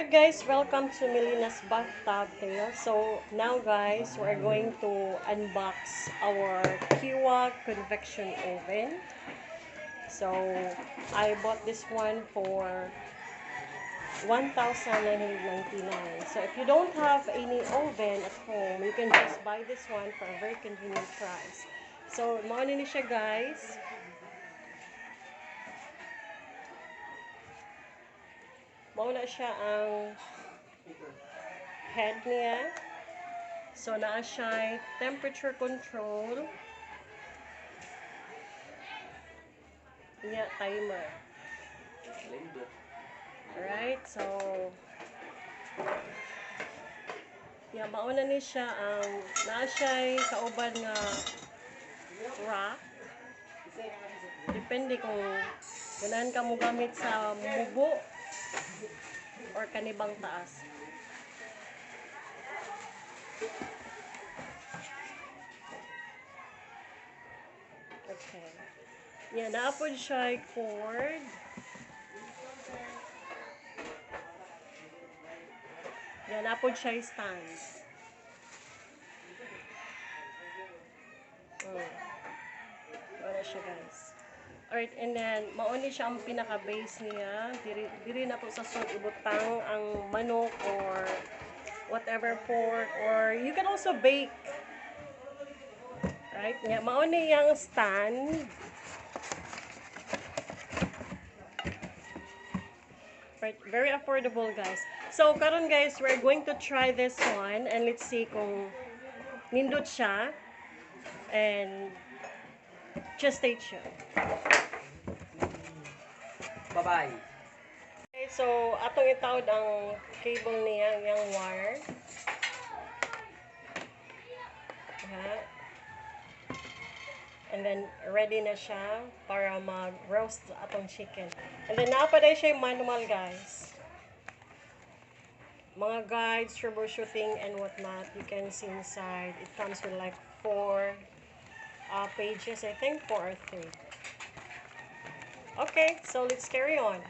Alright guys, welcome to Melina's Bathtub Tale. So now guys, we're going to unbox our Kyowa Convection oven. So I bought this one for 1,999. So if you don't have any oven at home, you can just buy this one for a very convenient price. So mauna ni siya guys. Mauna siya ang head niya. So, naa siya temperature control. Niya, timer. Alright, so mauna ni siya ang naa siya kauban nga rack. Depende kung ganahan ka mo gamit sa mubo or kanibang taas. Okay. Yan, naapod siya cord. Yan, naapod siya stand. Wala siya guys. Alright, and then, mauni siya ang pinaka-base niya. Diri na po sa salt ibutang ang manok or whatever pork, or you can also bake. Right? Nga, mauni yung stand. Right, very affordable guys. So, karon guys, we're going to try this one and let's see kung nindot siya. And just stay tuned. Bye-bye. Okay, so atong itawd ang cable niya, yung wire. And then ready na siya para mag-roast atong chicken. And then napaday siya manual guys. Mga guides, troubleshooting and whatnot, you can see inside. It comes with like 4 pages, I think 4 or 3. Okay, so let's carry on.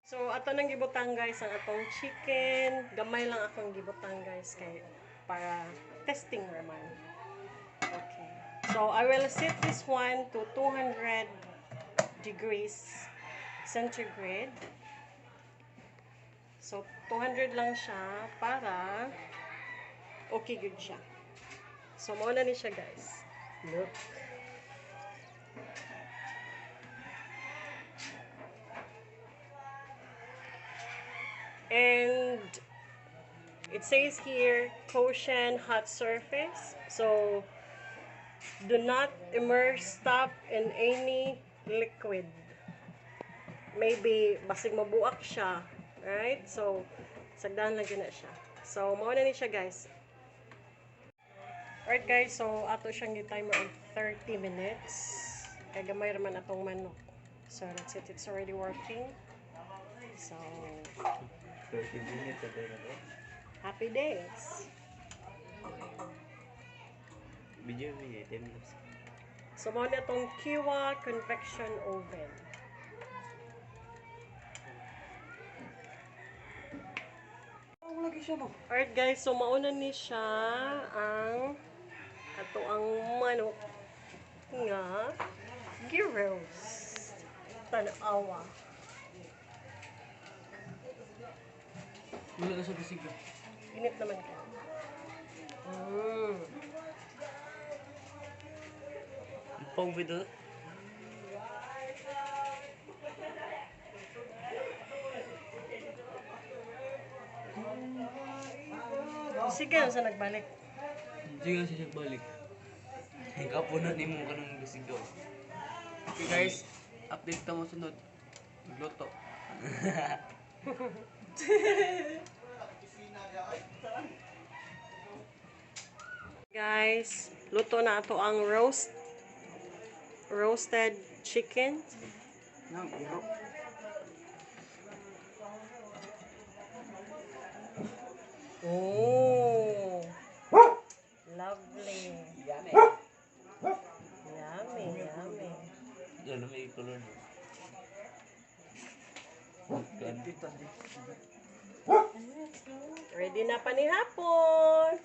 So ato nang gibutang guys ang atong chicken. Gamay lang akong gibutang guys kay para testing naman. Okay. So I will set this one to 200 degrees centigrade. So 200 lang siya para okay good siya. So muna ni siya guys. Look. And it says here caution hot surface, so do not immerse stuff in any liquid. Maybe basig mabuak siya, right? So sagdan lang na siya. So mao na ni siya guys. Alright guys, so ato siyang gi-timer on 30 minutes. Kay gamay raman atong manok. So that's it, it's already working. So 30 minutes a day na to. Happy days. Video mo 10 minutes. So mao na tong Kyowa Convection oven. Alright guys, so mauna ni siya ang ato ang manok nga gyros. Tanawa. Wala ka sa bisig. Init naman ka. Pang video. Sige, sa nagbalik. Sige nga siya balik. Kapunan ni mo ka ng bisig daw. Okay guys, update ka mo sunod. Magluto. Guys, luto na ato ang roasted chicken. Oh, lovely. Yummy. Yummy. Yan na may color. Gandito. Ready na pa ni hapon.